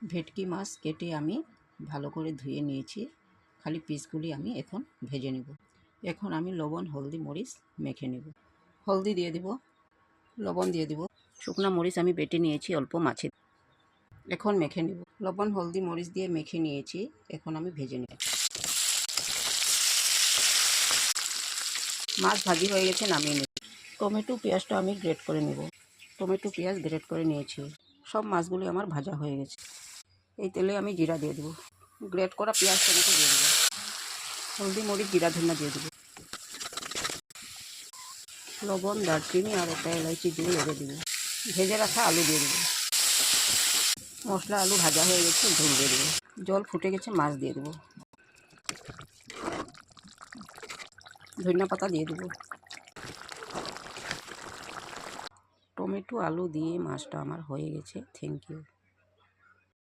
ভেটকি মাছ কেটে আমি ভালো করে ধুয়ে নিয়েছি। খালি পিসগুলি আমি এখন ভেজে নেব। এখন আমি লবণ, হলদি, মরিচ মেখে নেব। হলদি দিয়ে দেব, লবণ দিয়ে দেব, শুকনো মরিচ আমি বেটে নিয়েছি অল্প মাছে। এখন মেখে নেব। লবণ, হলদি, মরিচ দিয়ে মেখে নিয়েছি। এখন আমি ভেজে নেব। মাছ ভাজি হয়ে গেছে, নামিয়ে নেব। টমেটো পেঁয়াজটা আমি গ্রেট করে নেব। টমেটো পেঁয়াজ গ্রেট করে নিয়েছি। সব মাছগুলি আমার ভাজা হয়ে গেছে। এই তেলে আমি জিরা দিয়ে দেবো। গ্রেট করা পেঁয়াজ টমেটো দিয়ে দেবো। হলদি, মরিচ, জিরা, ধনিয়া দিয়ে দেবো। লবণ, দারচিনি আর একটা এলাইচি দিয়ে লেগে দেবো। ভেজে রাখা আলু দিয়ে দেবো। মশলা আলু ভাজা হয়ে গেছে, ঝোল দিয়ে দেবো। জল ফুটে গেছে, মাছ দিয়ে দেবো। ধনিয়া পাতা দিয়ে দেবো। টমেটো আলু দিয়ে মাছটা আমার হয়ে গেছে। Thank you.